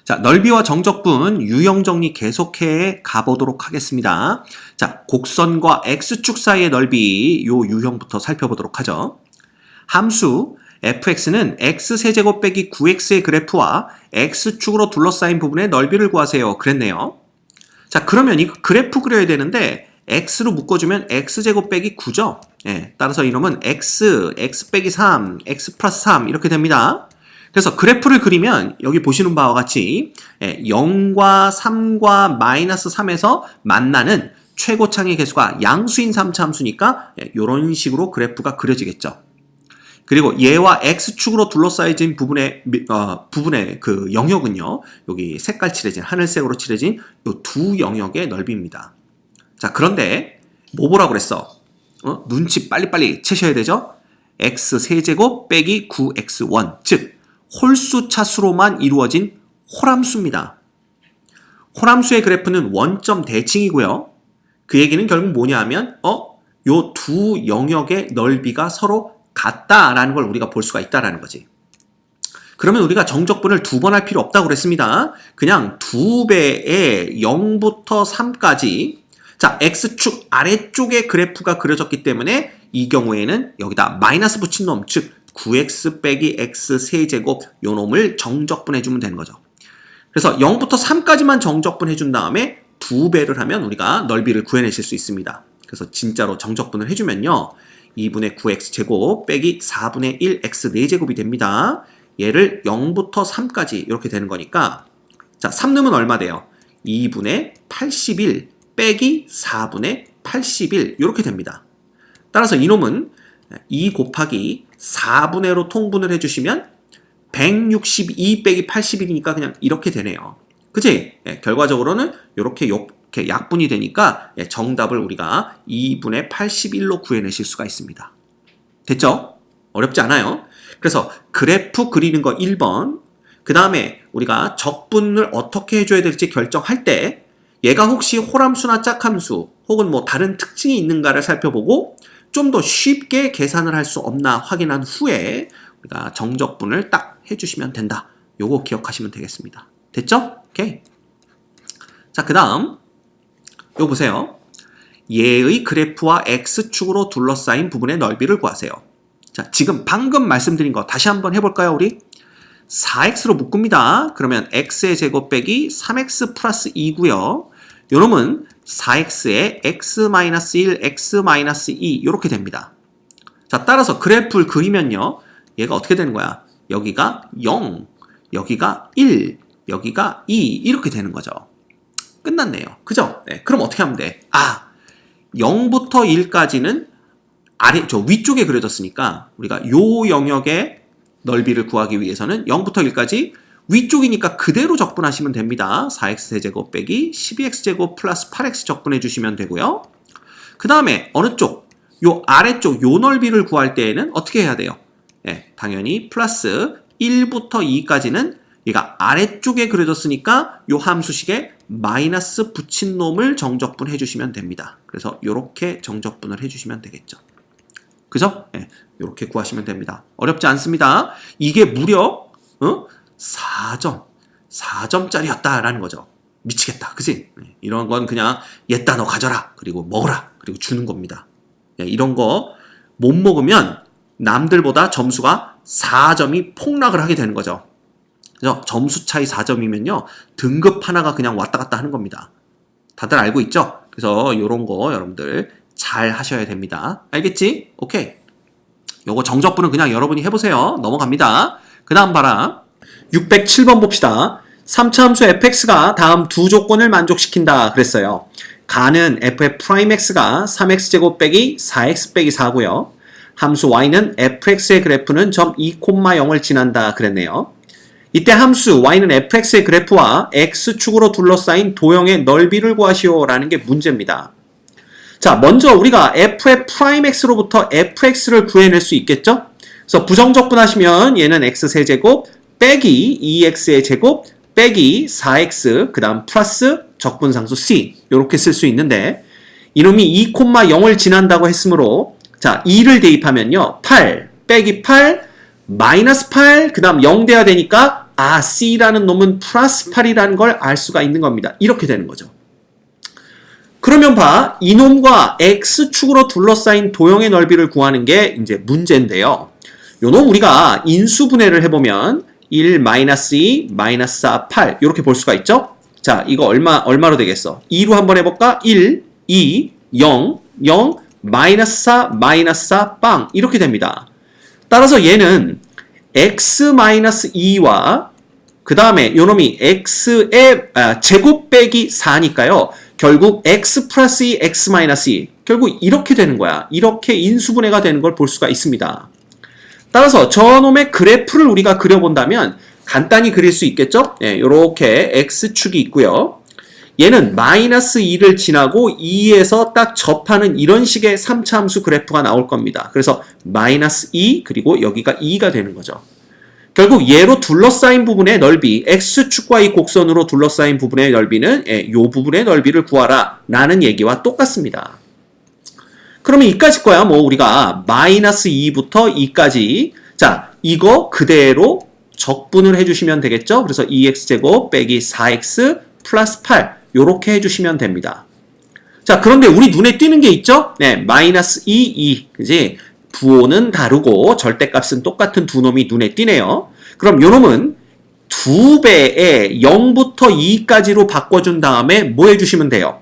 자, 넓이와 정적분 유형 정리 계속해 가보도록 하겠습니다. 자, 곡선과 x축 사이의 넓이 요 유형부터 살펴보도록 하죠. 함수 fx는 x세제곱 빼기 9x의 그래프와 x축으로 둘러싸인 부분의 넓이를 구하세요. 그랬네요. 자, 그러면 이 그래프 그려야 되는데 x로 묶어주면 x제곱 빼기 9죠. 예, 따라서 이놈은 x 빼기 3, x 플러스 3 이렇게 됩니다. 그래서 그래프를 그리면 여기 보시는 바와 같이 0과 3과 마이너스 3에서 만나는 최고창의 개수가 양수인 3차 함수니까 이런 식으로 그래프가 그려지겠죠. 그리고 얘와 x축으로 둘러싸여진 부분의 그 영역은요, 여기 색깔 칠해진 하늘색으로 칠해진 이 두 영역의 넓이입니다. 자, 그런데 뭐 보라고 그랬어? 눈치 빨리빨리 채셔야 되죠? x 세제곱 빼기 9x1, 즉 홀수 차수로만 이루어진 홀함수입니다. 홀함수의 그래프는 원점 대칭이고요. 그 얘기는 결국 뭐냐 하면 요 두 영역의 넓이가 서로 같다라는 걸 우리가 볼 수가 있다라는 거지. 그러면 우리가 정적분을 두 번 할 필요 없다고 그랬습니다. 그냥 2배의 0부터 3까지 자, x축 아래쪽에 그래프가 그려졌기 때문에 이 경우에는 여기다 마이너스 붙인 놈, 즉 9x 빼기 x 세제곱 요 놈을 정적분해주면 되는 거죠. 그래서 0부터 3까지만 정적분해준 다음에 2배를 하면 우리가 넓이를 구해내실 수 있습니다. 그래서 진짜로 정적분을 해주면요, 2분의 9x 제곱 빼기 4분의 1 x 4제곱이 됩니다. 얘를 0부터 3까지 이렇게 되는 거니까 자, 3 넣으면 얼마 돼요? 2분의 81 빼기 4분의 81 이렇게 됩니다. 따라서 이놈은 2 곱하기 4분의 1로 통분을 해주시면 162 빼기 81이니까 그냥 이렇게 되네요. 그치? 결과적으로는 이렇게 약분이 되니까 정답을 우리가 2분의 81로 구해내실 수가 있습니다. 됐죠? 어렵지 않아요. 그래서 그래프 그리는 거 1번, 그 다음에 우리가 적분을 어떻게 해줘야 될지 결정할 때 얘가 혹시 홀함수나 짝함수 혹은 뭐 다른 특징이 있는가를 살펴보고 좀 더 쉽게 계산을 할 수 없나 확인한 후에 우리가 정적분을 딱 해주시면 된다. 요거 기억하시면 되겠습니다. 됐죠? 오케이. 자, 그 다음 요거 보세요. 얘의 그래프와 x축으로 둘러싸인 부분의 넓이를 구하세요. 자, 지금 방금 말씀드린 거 다시 한번 해볼까요, 우리? 4x로 묶습니다. 그러면 x의 제곱 빼기 3x 플러스 2고요. 요놈은 4x에 x-1, x-2 이렇게 됩니다. 자, 따라서 그래프를 그리면요, 얘가 어떻게 되는 거야? 여기가 0, 여기가 1, 여기가 2 이렇게 되는 거죠. 끝났네요. 그죠? 네, 그럼 어떻게 하면 돼? 0부터 1까지는 위쪽에 그려졌으니까 우리가 요 영역의 넓이를 구하기 위해서는 0부터 1까지 위쪽이니까 그대로 적분하시면 됩니다. 4x 세제곱 빼기 12x제곱 플러스 8x 적분해 주시면 되고요. 그 다음에 어느 쪽? 요 아래쪽 요 넓이를 구할 때에는 어떻게 해야 돼요? 당연히 플러스 1부터 2까지는 얘가 아래쪽에 그려졌으니까 요 함수식에 마이너스 붙인 놈을 정적분해 주시면 됩니다. 그래서 요렇게 정적분을 해주시면 되겠죠. 그죠? 요렇게 구하시면 됩니다. 어렵지 않습니다. 이게 무려 4점짜리였다라는 거죠. 미치겠다. 그치? 이런 건 그냥 얘따 너 가져라. 그리고 먹어라. 그리고 주는 겁니다. 이런 거 못 먹으면 남들보다 점수가 4점이 폭락을 하게 되는 거죠. 그죠? 점수 차이 4점이면요, 등급 하나가 그냥 왔다 갔다 하는 겁니다. 다들 알고 있죠? 그래서 이런 거 여러분들 잘 하셔야 됩니다. 알겠지? 오케이. 요거 정적분은 그냥 여러분이 해보세요. 넘어갑니다. 그 다음 봐라. 607번 봅시다. 3차 함수 fx가 다음 두 조건을 만족시킨다 그랬어요. 가는 f'x가 3x제곱 빼기 4x 빼기 4고요. 함수 y는 fx의 그래프는 점 2,0을 지난다 그랬네요. 이때 함수 y는 fx의 그래프와 x축으로 둘러싸인 도형의 넓이를 구하시오 라는 게 문제입니다. 자, 먼저 우리가 f'x로부터 fx를 구해낼 수 있겠죠? 그래서 부정적분하시면 얘는 x세제곱 빼기 2x의 제곱 빼기 4x 그 다음 플러스 적분상수 c 이렇게 쓸 수 있는데 이놈이 2,0을 지난다고 했으므로 자, 2를 대입하면요 8 빼기 8 마이너스 8 그 다음 0 돼야 되니까 아, C라는 놈은 플러스 8이라는 걸 알 수가 있는 겁니다. 이렇게 되는 거죠. 그러면 봐. 이놈과 X축으로 둘러싸인 도형의 넓이를 구하는 게 이제 문제인데요. 요놈 우리가 인수분해를 해보면 1, 마이너스 2, 마이너스 4, 8 이렇게 볼 수가 있죠? 자, 이거 얼마로 되겠어? 2로 한번 해볼까? 1, 2, 0, 0, 마이너스 4, 마이너스 4, 빵 이렇게 됩니다. 따라서 얘는 x 마이너스 2와 그 다음에 요놈이 x의 제곱 빼기 4니까요. 결국 x 플러스 2, x 마이너스 2 결국 이렇게 되는 거야. 이렇게 인수분해가 되는 걸 볼 수가 있습니다. 따라서 저놈의 그래프를 우리가 그려본다면 간단히 그릴 수 있겠죠? 네, 이렇게 x축이 있고요. 얘는 마이너스 2를 지나고 2에서 딱 접하는 이런 식의 3차 함수 그래프가 나올 겁니다. 그래서 마이너스 2 그리고 여기가 2가 되는 거죠. 결국 얘로 둘러싸인 부분의 넓이, x축과 이 곡선으로 둘러싸인 부분의 넓이는 이 부분의 넓이를 구하라 라는 얘기와 똑같습니다. 그러면 이까지 거야 뭐 우리가 마이너스 2부터 2까지 자 이거 그대로 적분을 해주시면 되겠죠. 그래서 2x제곱 빼기 4x 플러스 8 요렇게 해주시면 됩니다. 자 그런데 우리 눈에 띄는 게 있죠. 네 마이너스 2, 2 그지? 부호는 다르고 절대값은 똑같은 두 놈이 눈에 띄네요. 그럼 요 놈은 두 배에 0부터 2까지로 바꿔준 다음에 뭐 해주시면 돼요?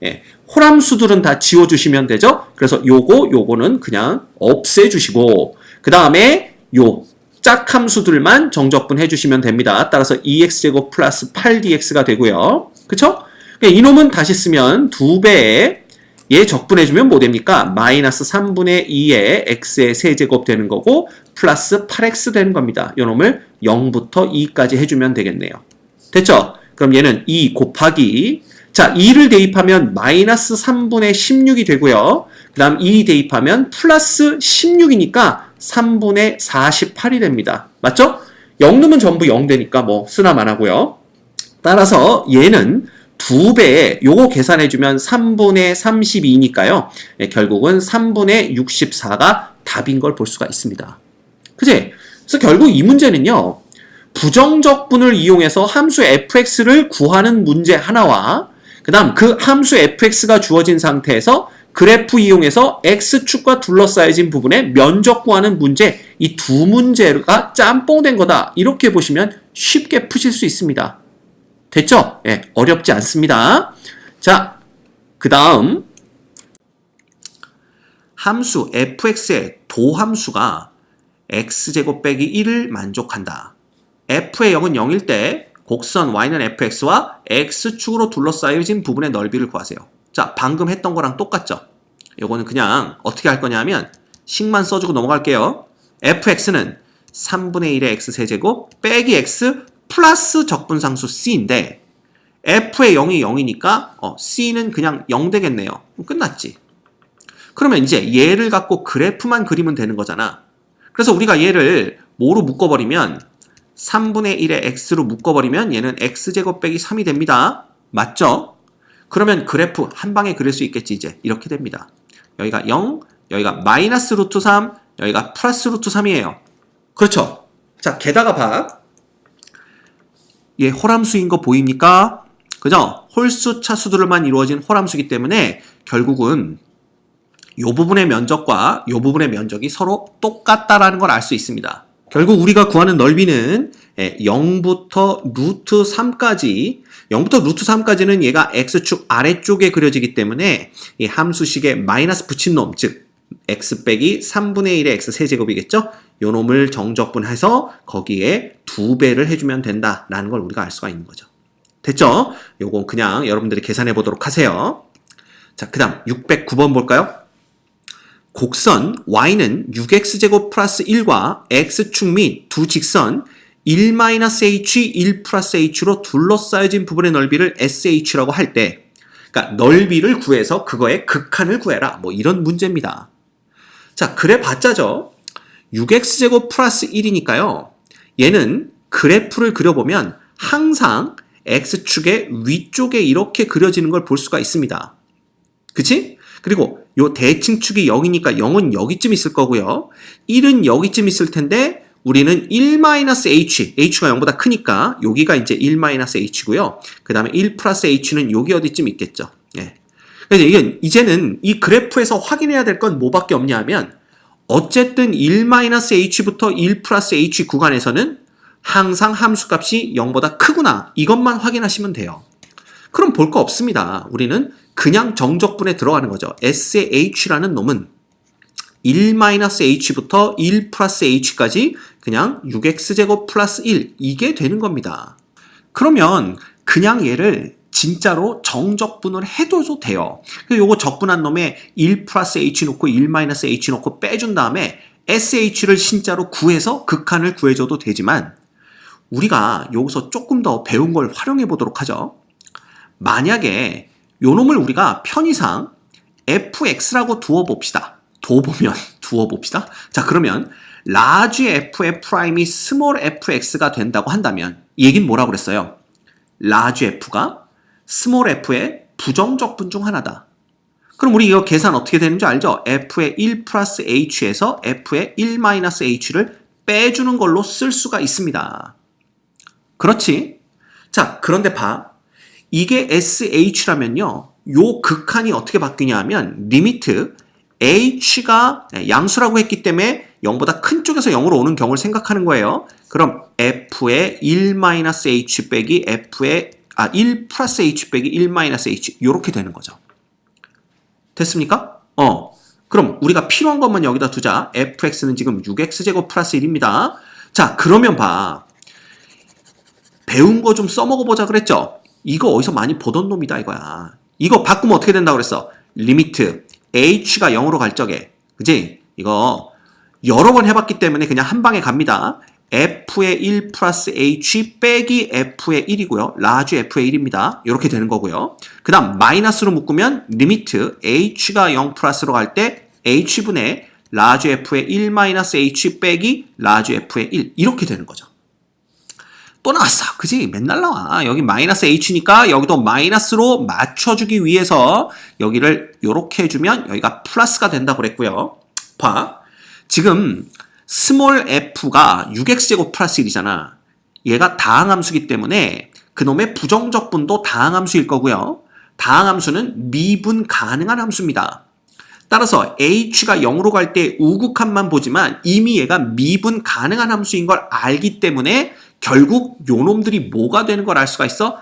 예, 홀함수들은 다 지워주시면 되죠. 그래서 요거는 그냥 없애주시고 그 다음에 요 짝함수들만 정적분 해주시면 됩니다. 따라서 2x제곱 플러스 8dx가 되고요. 그쵸? 이놈은 다시 쓰면 두 배에 얘 적분해주면 뭐 됩니까? 마이너스 3분의 2의 x의 세제곱 되는 거고 플러스 8x 되는 겁니다. 요놈을 0부터 2까지 해주면 되겠네요. 됐죠? 그럼 얘는 2 곱하기 자 2를 대입하면 마이너스 3분의 16이 되고요. 그 다음 2 대입하면 플러스 16이니까 3분의 48이 됩니다. 맞죠? 0 넣으면 전부 0 되니까 뭐 쓰나만 하고요. 따라서 얘는 두 배에 요거 계산해주면 3분의 32니까요. 네, 결국은 3분의 64가 답인 걸 볼 수가 있습니다. 그치? 그래서 결국 이 문제는요. 부정적분을 이용해서 함수 fx를 구하는 문제 하나와 그 다음 그 함수 fx가 주어진 상태에서 그래프 이용해서 x축과 둘러싸여진 부분에 면적 구하는 문제 이 두 문제가 짬뽕된 거다. 이렇게 보시면 쉽게 푸실 수 있습니다. 됐죠? 예, 어렵지 않습니다. 자, 그 다음 함수 fx의 도함수가 x제곱 빼기 1을 만족한다. f의 0은 0일 때 곡선 y는 fx와 x축으로 둘러싸여진 부분의 넓이를 구하세요. 자, 방금 했던 거랑 똑같죠? 요거는 그냥 어떻게 할 거냐면 식만 써주고 넘어갈게요. fx는 3분의 1의 x세제곱 빼기 x 플러스 적분상수 c인데 f의 0이 0이니까 c는 그냥 0 되겠네요. 끝났지. 그러면 이제 얘를 갖고 그래프만 그리면 되는 거잖아. 그래서 우리가 얘를 뭐로 묶어버리면 3분의 1의 x로 묶어버리면 얘는 x제곱 빼기 3이 됩니다. 맞죠? 그러면 그래프 한 방에 그릴 수 있겠지 이제. 이렇게 됩니다. 여기가 0, 여기가 마이너스 루트 3, 여기가 플러스 루트 3이에요. 그렇죠? 자, 게다가 봐. 얘 홀함수인 거 보입니까? 그죠? 홀수 차수들만 이루어진 홀함수이기 때문에 결국은 요 부분의 면적과 요 부분의 면적이 서로 똑같다라는 걸 알 수 있습니다. 결국 우리가 구하는 넓이는 0부터 루트 3까지 0부터 루트 3까지는 얘가 x축 아래쪽에 그려지기 때문에 이 함수식에 마이너스 붙인 놈, 즉 x 빼기 3분의 1의 x 세제곱이겠죠? 요 놈을 정적분해서 거기에 2배를 해주면 된다라는 걸 우리가 알 수가 있는 거죠. 됐죠? 요건 그냥 여러분들이 계산해 보도록 하세요. 자, 그 다음 609번 볼까요? 곡선 y는 6x제곱 플러스 1과 x축 및 두 직선 1-h, 1 플러스 h로 둘러싸여진 부분의 넓이를 sh라고 할 때 그러니까 넓이를 구해서 그거의 극한을 구해라. 뭐 이런 문제입니다. 자, 그래 봤자죠. 6x제곱 플러스 1이니까요. 얘는 그래프를 그려보면 항상 x축의 위쪽에 이렇게 그려지는 걸 볼 수가 있습니다. 그치? 그리고 요 대칭축이 0이니까 0은 여기쯤 있을 거고요. 1은 여기쯤 있을 텐데 우리는 1-h, h가 0보다 크니까 여기가 이제 1-h고요. 그 다음에 1 플러스 h는 여기 어디쯤 있겠죠. 예. 그래서 이제는 이 그래프에서 확인해야 될 건 뭐밖에 없냐 하면 어쨌든 1-h부터 1 플러스 h 구간에서는 항상 함수값이 0보다 크구나. 이것만 확인하시면 돼요. 그럼 볼 거 없습니다. 우리는 그냥 정적분에 들어가는 거죠. S의 h라는 놈은 1-h부터 1 플러스 h까지 그냥 6x제곱 플러스 1 이게 되는 겁니다. 그러면 그냥 얘를 진짜로 정적분을 해줘도 돼요. 요거 적분한 놈에 1 플러스 h 놓고 1-h 놓고 빼준 다음에 sh를 진짜로 구해서 극한을 구해줘도 되지만 우리가 여기서 조금 더 배운 걸 활용해 보도록 하죠. 만약에 요 놈을 우리가 편의상 fx라고 두어봅시다. 두어봅시다. 자, 그러면 large f의 프라임이 small fx가 된다고 한다면 이 얘기는 뭐라고 그랬어요? large f가 small f의 부정적분 중 하나다. 그럼 우리 이거 계산 어떻게 되는 줄 알죠? f의 1 플러스 h에서 f의 1-h를 빼주는 걸로 쓸 수가 있습니다. 그렇지? 자, 그런데 봐. 이게 sh라면요. 요 극한이 어떻게 바뀌냐 하면 리미트 h가 양수라고 했기 때문에 0보다 큰 쪽에서 0으로 오는 경우를 생각하는 거예요. 그럼 f의 1-h 빼기 f의 1 플러스 h 빼기 1-h 요렇게 되는 거죠. 됐습니까? 그럼 우리가 필요한 것만 여기다 두자. fx는 지금 6x제곱 플러스 1입니다. 자, 그러면 봐. 배운 거 좀 써먹어보자 그랬죠? 이거 어디서 많이 보던 놈이다 이거야. 이거 바꾸면 어떻게 된다고 그랬어? 리미트 h가 0으로 갈 적에, 그지? 이거 여러 번 해봤기 때문에 그냥 한 방에 갑니다. f의 1 플러스 h 빼기 f의 1이고요. 라지 f의 1입니다. 이렇게 되는 거고요. 그 다음 마이너스로 묶으면 리미트 h가 0 플러스로 갈 때 h분의 라지 f의 1-h 빼기 라지 f의 1 이렇게 되는 거죠. 또 나왔어. 그지? 맨날 나와. 여기 마이너스 h니까 여기도 마이너스로 맞춰주기 위해서 여기를 이렇게 해주면 여기가 플러스가 된다고 그랬고요. 봐. 지금 스몰 f가 6x제곱 플러스 1이잖아. 얘가 다항함수기 때문에 그놈의 부정적분도 다항함수일 거고요. 다항함수는 미분 가능한 함수입니다. 따라서 h가 0으로 갈 때 우극한만 보지만 이미 얘가 미분 가능한 함수인 걸 알기 때문에 결국 요 놈들이 뭐가 되는 걸 알 수가 있어?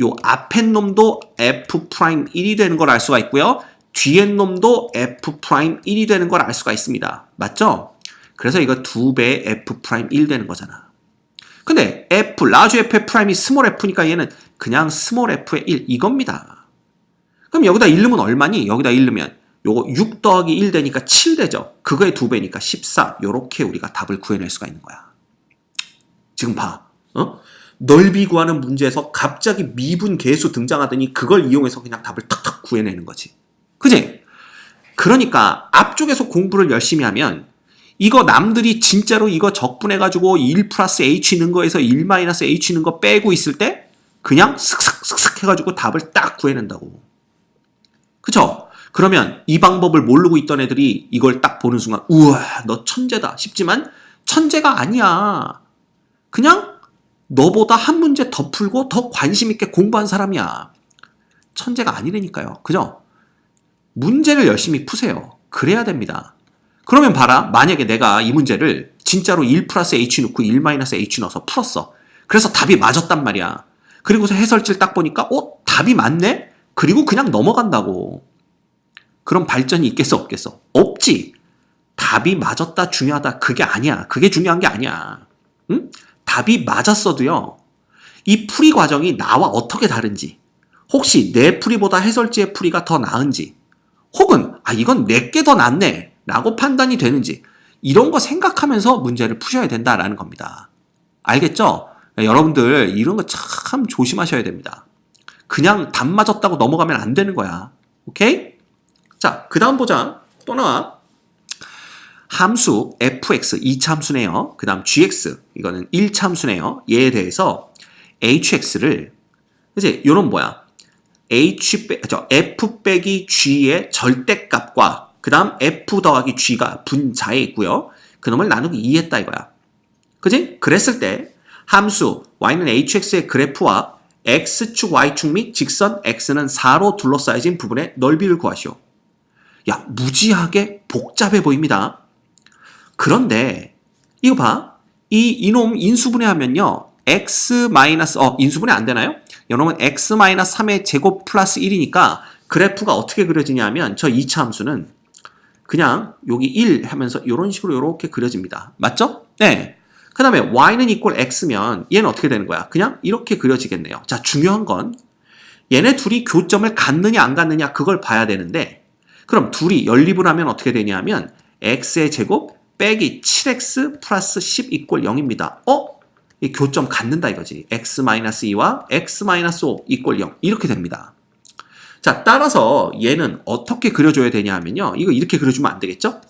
요 앞에 놈도 f'1이 되는 걸 알 수가 있고요. 뒤에 놈도 f'1이 되는 걸 알 수가 있습니다. 맞죠? 그래서 이거 2배의 f'1 되는 거잖아. 근데 large f의 프라임이 small f니까 얘는 그냥 small f의 1 이겁니다. 그럼 여기다 1 넣으면 얼마니? 여기다 1 넣으면 요거 6 더하기 1 되니까 7 되죠. 그거의 2배니까 14. 요렇게 우리가 답을 구해낼 수가 있는 거야. 지금 봐. 넓이 구하는 문제에서 갑자기 미분 계수 등장하더니 그걸 이용해서 그냥 답을 탁탁 구해내는 거지. 그지? 그러니까 앞쪽에서 공부를 열심히 하면 이거 남들이 진짜로 이거 적분해가지고 1 플러스 h 는 거에서 1-h 는 거 빼고 있을 때 그냥 슥슥슥슥 해가지고 답을 딱 구해낸다고. 그쵸? 그러면 이 방법을 모르고 있던 애들이 이걸 딱 보는 순간 우와 너 천재다 싶지만 천재가 아니야. 그냥 너보다 한 문제 더 풀고 더 관심 있게 공부한 사람이야. 천재가 아니라니까요. 그죠? 문제를 열심히 푸세요. 그래야 됩니다. 그러면 봐라. 만약에 내가 이 문제를 진짜로 1 플러스 h 넣고 1-h 넣어서 풀었어. 그래서 답이 맞았단 말이야. 그리고서 해설지를 딱 보니까 답이 맞네? 그리고 그냥 넘어간다고. 그럼 발전이 있겠어 없겠어? 없지. 답이 맞았다 중요하다 그게 아니야. 그게 중요한 게 아니야. 응? 답이 맞았어도요. 이 풀이 과정이 나와 어떻게 다른지, 혹시 내 풀이보다 해설지의 풀이가 더 나은지, 혹은 이건 내게 더 낫네 라고 판단이 되는지 이런 거 생각하면서 문제를 푸셔야 된다라는 겁니다. 알겠죠? 여러분들 이런 거 참 조심하셔야 됩니다. 그냥 답 맞았다고 넘어가면 안 되는 거야. 오케이? 자, 그 다음 보자. 또 나와. 함수 fx 2차 함수네요. 그 다음 gx 이거는 1차 함수네요. 얘에 대해서 hx를 이제 요런 뭐야? f 빼기 g의 절대값과 그 다음 f 더하기 g가 분자에 있고요. 그놈을 나누기 2 했다 이거야. 그지? 그랬을 때 함수 y는 hx의 그래프와 x축, y축 및 직선 x는 4로 둘러싸여진 부분의 넓이를 구하시오. 야, 무지하게 복잡해 보입니다. 그런데 이거 봐. 이놈 인수분해하면요. 인수분해 안 되나요? 이놈은 x-3의 제곱 플러스 1이니까 그래프가 어떻게 그려지냐 하면 저 2차 함수는 그냥 여기 1 하면서 이런 식으로 이렇게 그려집니다. 맞죠? 네. 그 다음에 y는 equal x면 얘는 어떻게 되는 거야? 그냥 이렇게 그려지겠네요. 자, 중요한 건 얘네 둘이 교점을 갖느냐 안 갖느냐 그걸 봐야 되는데 그럼 둘이 연립을 하면 어떻게 되냐 하면 x의 제곱 빼기 7x 플러스 10 equal 0입니다. 이 교점 갖는다 이거지. x-2와 x-5 equal 0 이렇게 됩니다. 자, 따라서 얘는 어떻게 그려줘야 되냐 하면요. 이거 이렇게 그려주면 안 되겠죠?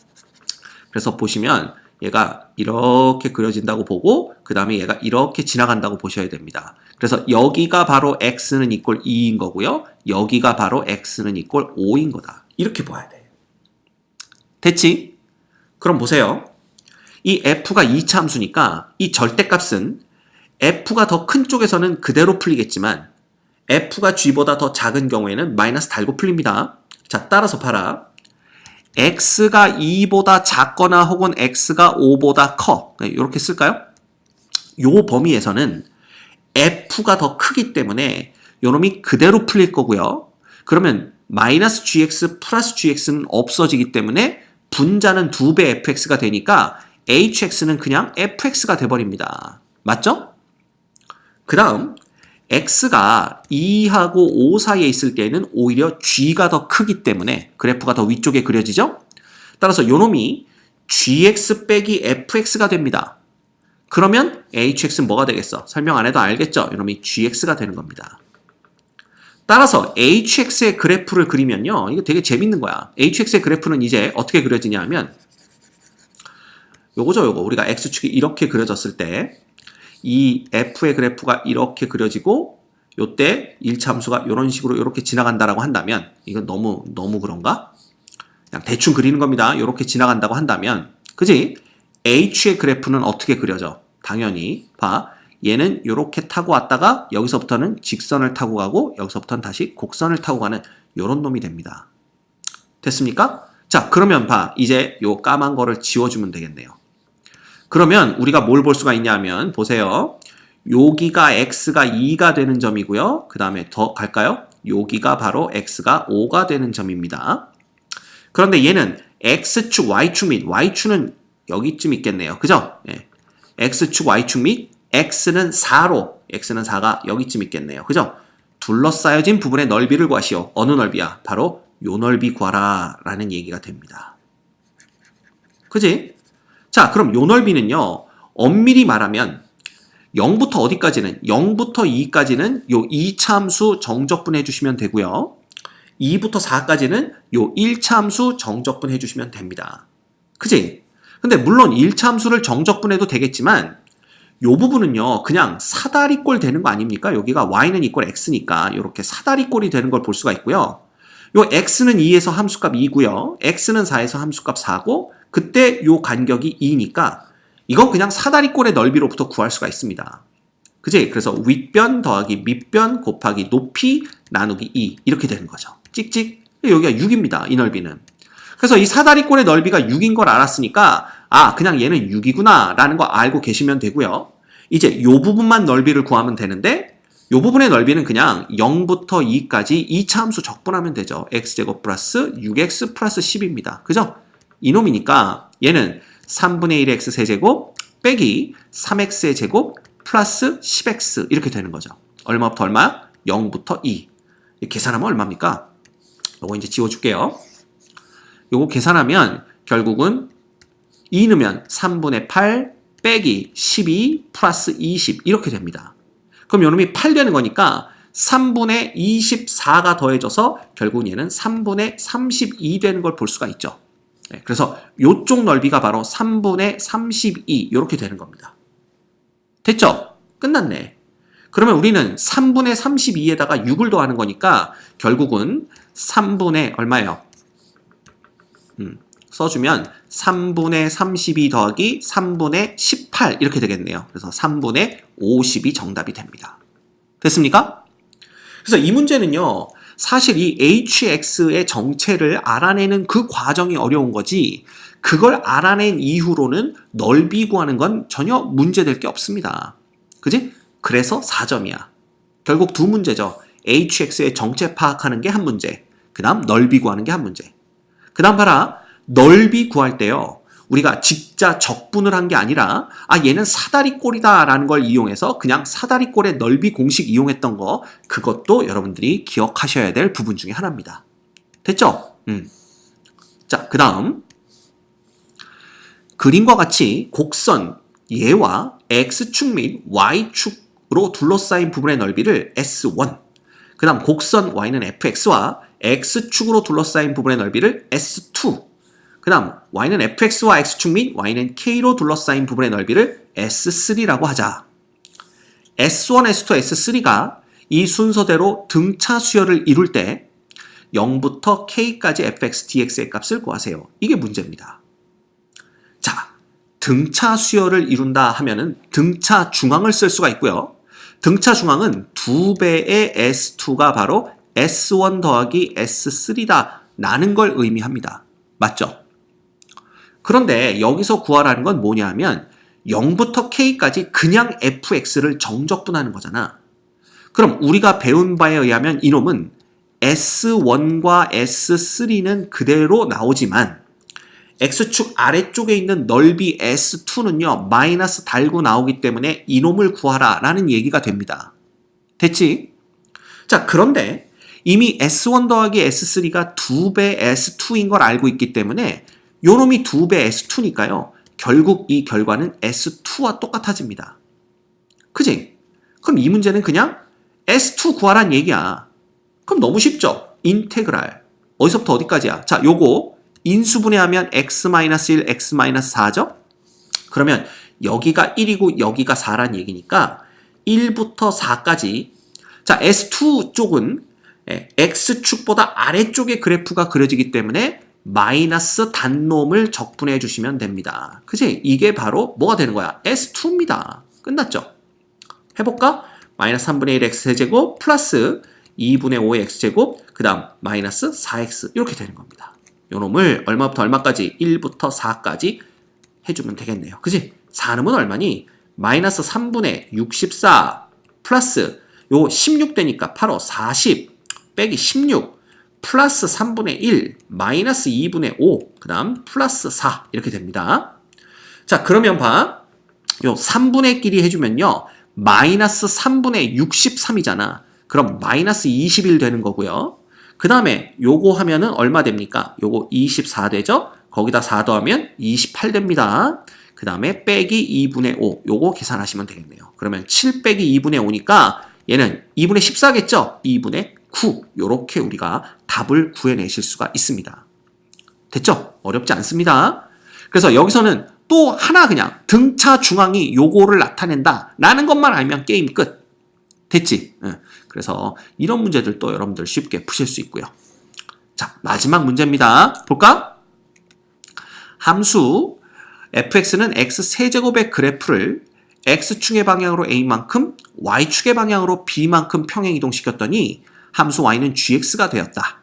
그래서 보시면 얘가 이렇게 그려진다고 보고 그 다음에 얘가 이렇게 지나간다고 보셔야 됩니다. 그래서 여기가 바로 x는 equal 2인 거고요. 여기가 바로 x는 equal 5인 거다. 이렇게 봐야 돼. 됐지? 그럼 보세요. 이 f가 2차 함수니까 이 절대값은 f가 더 큰 쪽에서는 그대로 풀리겠지만 f가 g보다 더 작은 경우에는 마이너스 달고 풀립니다. 자, 따라서 봐라. x가 2보다 작거나 혹은 x가 5보다 커. 이렇게 쓸까요? 요 범위에서는 f가 더 크기 때문에 요놈이 그대로 풀릴 거고요. 그러면 마이너스 gx 플러스 gx는 없어지기 때문에 분자는 2배 fx가 되니까 hx는 그냥 fx가 돼버립니다. 맞죠? 그 다음 x가 2하고 5 사이에 있을 때에는 오히려 g가 더 크기 때문에 그래프가 더 위쪽에 그려지죠? 따라서 요놈이 gx 빼기 fx가 됩니다. 그러면 hx는 뭐가 되겠어? 설명 안 해도 알겠죠? 요놈이 gx가 되는 겁니다. 따라서 hx의 그래프를 그리면요. 이거 되게 재밌는 거야. hx의 그래프는 이제 어떻게 그려지냐 하면 요거죠, 요거. 우리가 x축이 이렇게 그려졌을 때 이 f의 그래프가 이렇게 그려지고 요때 1차 함수가 이런 식으로 이렇게 지나간다라고 한다면 이건 너무 그런가? 그냥 대충 그리는 겁니다. 이렇게 지나간다고 한다면 그지? h의 그래프는 어떻게 그려져? 당연히 봐. 얘는 이렇게 타고 왔다가 여기서부터는 직선을 타고 가고 여기서부터는 다시 곡선을 타고 가는 요런 놈이 됩니다. 됐습니까? 자, 그러면 봐. 이제 요 까만 거를 지워주면 되겠네요. 그러면 우리가 뭘 볼 수가 있냐 하면 보세요. 여기가 x가 2가 되는 점이고요. 그 다음에 더 갈까요? 여기가 바로 x가 5가 되는 점입니다. 그런데 얘는 x축, y축 및 y축은 여기쯤 있겠네요. 그죠? 네. x축, y축 및 x는 4로 x는 4가 여기쯤 있겠네요. 그죠? 둘러싸여진 부분의 넓이를 구하시오. 어느 넓이야? 바로 요 넓이 구하라 라는 얘기가 됩니다. 그지? 자, 그럼 요 넓이는요. 엄밀히 말하면 0부터 어디까지는? 0부터 2까지는 요 2차 함수 정적분 해주시면 되고요. 2부터 4까지는 요 1차 함수 정적분 해주시면 됩니다. 그지? 근데 물론 1차 함수를 정적분해도 되겠지만 요 부분은요. 그냥 사다리꼴 되는 거 아닙니까? 여기가 y는 equal x니까 이렇게 사다리꼴이 되는 걸 볼 수가 있고요. 요 x는 2에서 함수값 2고요. x는 4에서 함수값 4고 그때 요 간격이 2니까 이건 그냥 사다리꼴의 넓이로부터 구할 수가 있습니다. 그지? 그래서 윗변 더하기 밑변 곱하기 높이 나누기 2 이렇게 되는 거죠. 찍찍. 여기가 6입니다. 이 넓이는. 그래서 이 사다리꼴의 넓이가 6인 걸 알았으니까 아, 그냥 얘는 6이구나 라는 거 알고 계시면 되고요. 이제 요 부분만 넓이를 구하면 되는데 요 부분의 넓이는 그냥 0부터 2까지 2차 함수 적분하면 되죠. x제곱 플러스 6x 플러스 10입니다. 그죠? 이놈이니까 얘는 3분의 1의 x 세제곱 빼기 3x의 제곱 플러스 10x 이렇게 되는 거죠. 얼마부터 얼마? 0부터 2. 계산하면 얼마입니까? 요거 이제 지워줄게요. 요거 계산하면 결국은 2 넣으면 3분의 8 빼기 12 플러스 20 이렇게 됩니다. 그럼 요놈이 8 되는 거니까 3분의 24가 더해져서 결국 얘는 3분의 32 되는 걸 볼 수가 있죠. 네, 그래서 요쪽 넓이가 바로 3분의 32 이렇게 되는 겁니다. 됐죠? 끝났네. 그러면 우리는 3분의 32에다가 6을 더하는 거니까 결국은 3분의 얼마예요? 써주면 3분의 32 더하기 3분의 18 이렇게 되겠네요. 그래서 3분의 50이 정답이 됩니다. 됐습니까? 그래서 이 문제는요. 사실 이 hx의 정체를 알아내는 그 과정이 어려운 거지 그걸 알아낸 이후로는 넓이 구하는 건 전혀 문제될 게 없습니다. 그지? 그래서 4점이야. 결국 두 문제죠. hx의 정체 파악하는 게 한 문제, 그 다음 넓이 구하는 게 한 문제. 그 다음 봐라. 넓이 구할 때요. 우리가 직자 적분을 한 게 아니라 얘는 사다리꼴이다 라는 걸 이용해서 그냥 사다리꼴의 넓이 공식 이용했던 거 그것도 여러분들이 기억하셔야 될 부분 중에 하나입니다. 됐죠? 자, 그 다음 그림과 같이 곡선 얘와 x축 및 y축으로 둘러싸인 부분의 넓이를 S1 그 다음 곡선 y는 fx와 x축으로 둘러싸인 부분의 넓이를 S2 그 다음 y는 fx와 x축 및 y는 k로 둘러싸인 부분의 넓이를 S3라고 하자. S1, S2, S3가 이 순서대로 등차 수열을 이룰 때 0부터 k까지 fx, dx의 값을 구하세요. 이게 문제입니다. 자, 등차 수열을 이룬다 하면은 등차 중앙을 쓸 수가 있고요. 등차 중앙은 2배의 S2가 바로 S1 더하기 S3다 라는 걸 의미합니다. 맞죠? 그런데 여기서 구하라는 건 뭐냐 하면 0부터 k까지 그냥 fx를 정적분하는 거잖아. 그럼 우리가 배운 바에 의하면 이놈은 S1과 S3는 그대로 나오지만 x축 아래쪽에 있는 넓이 S2는요 마이너스 달고 나오기 때문에 이놈을 구하라 라는 얘기가 됩니다. 됐지? 자, 그런데 이미 S1 더하기 S3가 2배 S2인 걸 알고 있기 때문에 요놈이 2배 S2니까요 결국 이 결과는 S2와 똑같아집니다. 그지? 그럼 이 문제는 그냥 S2 구하란 얘기야. 그럼 너무 쉽죠? 인테그랄 어디서부터 어디까지야? 자, 요거 인수분해하면 x-1, x-4죠? 그러면 여기가 1이고 여기가 4란 얘기니까 1부터 4까지 자, S2 쪽은 X축보다 아래쪽에 그래프가 그려지기 때문에 마이너스 단놈을 적분해 주시면 됩니다. 그치? 이게 바로 뭐가 되는 거야? S2입니다. 끝났죠? 해볼까? 마이너스 3분의 1 X제곱 플러스 2분의 5의 X제곱 그 다음 마이너스 4X 이렇게 되는 겁니다. 요놈을 얼마부터 얼마까지? 1부터 4까지 해주면 되겠네요. 그치? 4놈은 얼마니? 마이너스 3분의 64 플러스 요 16 되니까 8호 40 빼기 16 플러스 3분의 1 마이너스 2분의 5 그 다음 플러스 4 이렇게 됩니다. 자, 그러면 봐. 요 3분의 끼리 해주면요 마이너스 3분의 63이잖아. 그럼 마이너스 21 되는 거고요. 그 다음에 요거 하면은 얼마 됩니까? 요거 24 되죠? 거기다 4 더하면 28 됩니다. 그 다음에 빼기 2분의 5 요거 계산하시면 되겠네요. 그러면 7 빼기 2분의 5니까 얘는 2분의 14겠죠? 2분의 9 요렇게 우리가 답을 구해내실 수가 있습니다. 됐죠? 어렵지 않습니다. 그래서 여기서는 또 하나 그냥 등차 중앙이 요거를 나타낸다 라는 것만 알면 게임 끝. 됐지? 그래서 이런 문제들도 여러분들 쉽게 푸실 수 있고요. 자, 마지막 문제입니다. 볼까? 함수 fx는 x세제곱의 그래프를 x축의 방향으로 a만큼 y축의 방향으로 b만큼 평행 이동시켰더니 함수 y는 gx가 되었다.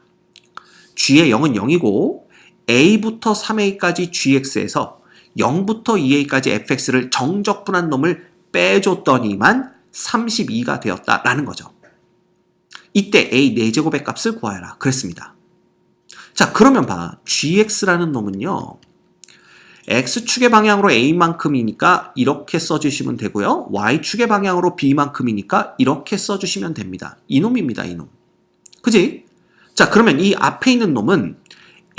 g의 0은 0이고 a부터 3a까지 gx에서 0부터 2a까지 fx를 정적분한 놈을 빼줬더니만 32가 되었다라는 거죠. 이때 a 4제곱의 값을 구하여라 그랬습니다. 자, 그러면 봐. gx라는 놈은요. x축의 방향으로 a만큼이니까 이렇게 써주시면 되고요. y축의 방향으로 b만큼이니까 이렇게 써주시면 됩니다. 이놈입니다. 이놈. 그지? 자, 그러면 이 앞에 있는 놈은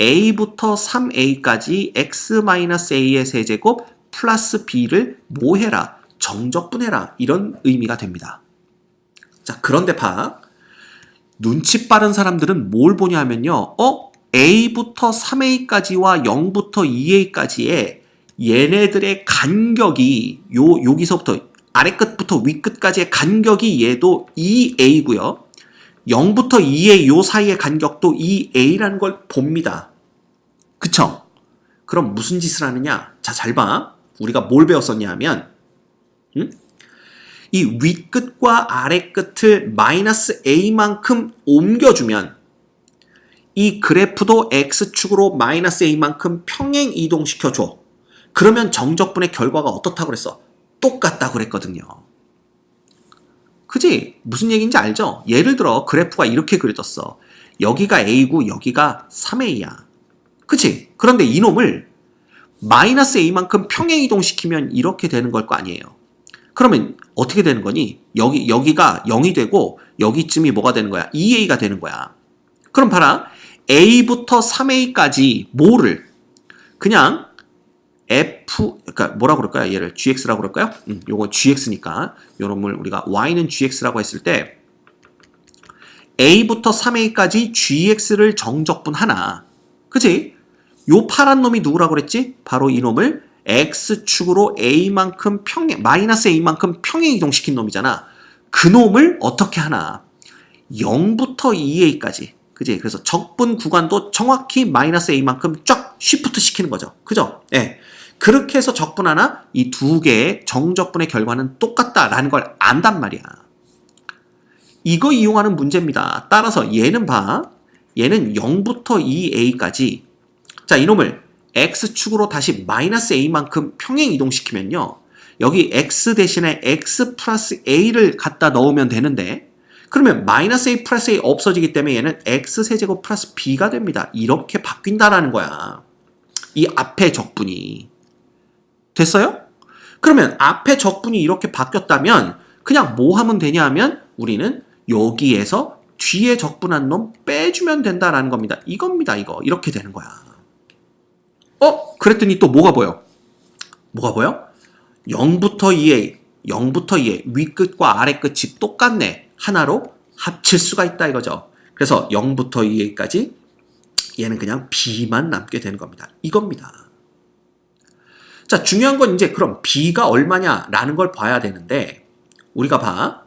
a부터 3a까지 x-a의 세제곱 플러스 b를 뭐 해라? 정적분해라. 이런 의미가 됩니다. 자, 그런데 봐. 눈치 빠른 사람들은 뭘 보냐 하면요. a부터 3a까지와 0부터 2a까지의 얘네들의 간격이 여기서부터 아래끝부터 위끝까지의 간격이 얘도 2a고요. 0부터 2a 요 사이의 간격도 2a라는 걸 봅니다. 그쵸? 그럼 무슨 짓을 하느냐? 자, 잘 봐. 우리가 뭘 배웠었냐 하면 이 윗끝과 아래끝을 마이너스 a만큼 옮겨주면 이 그래프도 x축으로 마이너스 a만큼 평행 이동시켜줘. 그러면 정적분의 결과가 어떻다고 그랬어? 똑같다고 그랬거든요. 그지? 무슨 얘기인지 알죠? 예를 들어 그래프가 이렇게 그려졌어. 여기가 a고 여기가 3a야. 그치? 그런데 이놈을 마이너스 a만큼 평행 이동시키면 이렇게 되는 걸 거 아니에요. 그러면 어떻게 되는 거니? 여기가 0이 되고 여기쯤이 뭐가 되는 거야? 2a가 되는 거야. 그럼 봐라. a부터 3a까지 뭐를 그냥 그러니까 뭐라고 그럴까요? 얘를 gx라고 그럴까요? 요거 gx니까 요놈을 우리가 y는 gx라고 했을 때 a부터 3a까지 gx를 정적분 하나. 그치? 요 파란 놈이 누구라고 그랬지? 바로 이 놈을 x축으로 a만큼 마이너스 a만큼 평행 이동시킨 놈이잖아. 그 놈을 어떻게 하나? 0부터 2a까지. 그지? 그래서 적분 구간도 정확히 마이너스 a만큼 쫙 쉬프트 시키는 거죠. 그죠? 예. 그렇게 해서 적분 하나, 이 두 개의 정적분의 결과는 똑같다라는 걸 안단 말이야. 이거 이용하는 문제입니다. 따라서 얘는 봐. 얘는 0부터 2a까지. 자, 이놈을 x축으로 다시 마이너스 a만큼 평행 이동시키면요. 여기 x 대신에 x 플러스 a를 갖다 넣으면 되는데 그러면 마이너스 a 플러스 a 없어지기 때문에 얘는 x 세제곱 플러스 b가 됩니다. 이렇게 바뀐다라는 거야. 이 앞에 적분이. 됐어요? 그러면 앞에 적분이 이렇게 바뀌었다면 그냥 뭐 하면 되냐 하면 우리는 여기에서 뒤에 적분한 놈 빼주면 된다라는 겁니다. 이겁니다. 이거. 이렇게 되는 거야. 그랬더니 또 뭐가 보여? 뭐가 보여? 0부터 2a 윗끝과 아래끝이 똑같네. 하나로 합칠 수가 있다 이거죠. 그래서 0부터 2a까지 얘는 그냥 b만 남게 되는 겁니다. 이겁니다. 자, 중요한 건 이제 그럼 b가 얼마냐라는 걸 봐야 되는데 우리가 봐.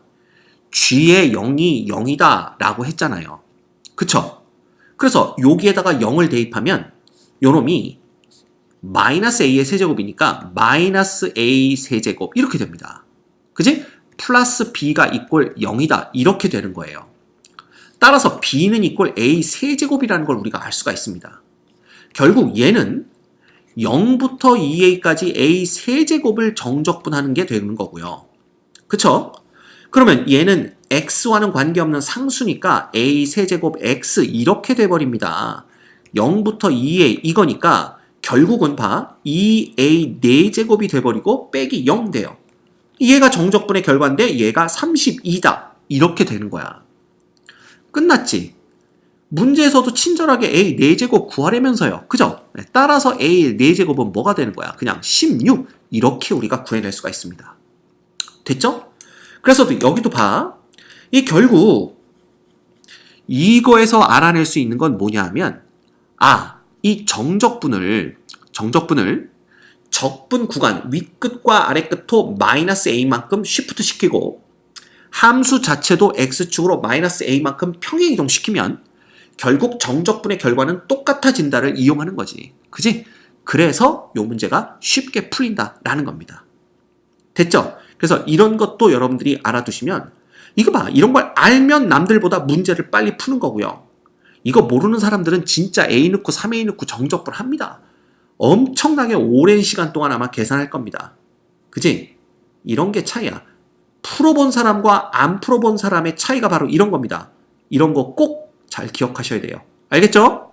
g의 0이 0이다 라고 했잖아요. 그쵸? 그래서 여기에다가 0을 대입하면 요놈이 마이너스 a의 세제곱이니까 마이너스 a 세제곱 이렇게 됩니다. 그지? 플러스 b가 이꼴 0이다 이렇게 되는 거예요. 따라서 b는 이꼴 a 세제곱이라는 걸 우리가 알 수가 있습니다. 결국 얘는 0부터 2a까지 a 세제곱을 정적분하는 게 되는 거고요. 그쵸? 그러면 얘는 x와는 관계없는 상수니까 a 세제곱 x 이렇게 돼버립니다. 0부터 2a 이거니까 결국은 봐. 2a 4제곱이 돼버리고 빼기 0 돼요. 얘가 정적분의 결과인데 얘가 32다. 이렇게 되는 거야. 끝났지? 문제에서도 친절하게 a 4제곱 구하려면서요. 그죠? 따라서 a 4제곱은 뭐가 되는 거야? 그냥 16. 이렇게 우리가 구해낼 수가 있습니다. 됐죠? 그래서 여기도 봐. 이 결국 이거에서 알아낼 수 있는 건 뭐냐 하면 이 정적분을 적분 구간 윗끝과 아래끝도 마이너스 a만큼 쉬프트 시키고 함수 자체도 x축으로 마이너스 a만큼 평행 이동시키면 결국 정적분의 결과는 똑같아진다를 이용하는 거지. 그지? 그래서 이 문제가 쉽게 풀린다라는 겁니다. 됐죠? 그래서 이런 것도 여러분들이 알아두시면 이거 봐. 이런 걸 알면 남들보다 문제를 빨리 푸는 거고요. 이거 모르는 사람들은 진짜 A 넣고 3A 넣고 정적분 합니다. 엄청나게 오랜 시간 동안 아마 계산할 겁니다. 그지? 이런 게 차이야. 풀어본 사람과 안 풀어본 사람의 차이가 바로 이런 겁니다. 이런 거 꼭 잘 기억하셔야 돼요. 알겠죠?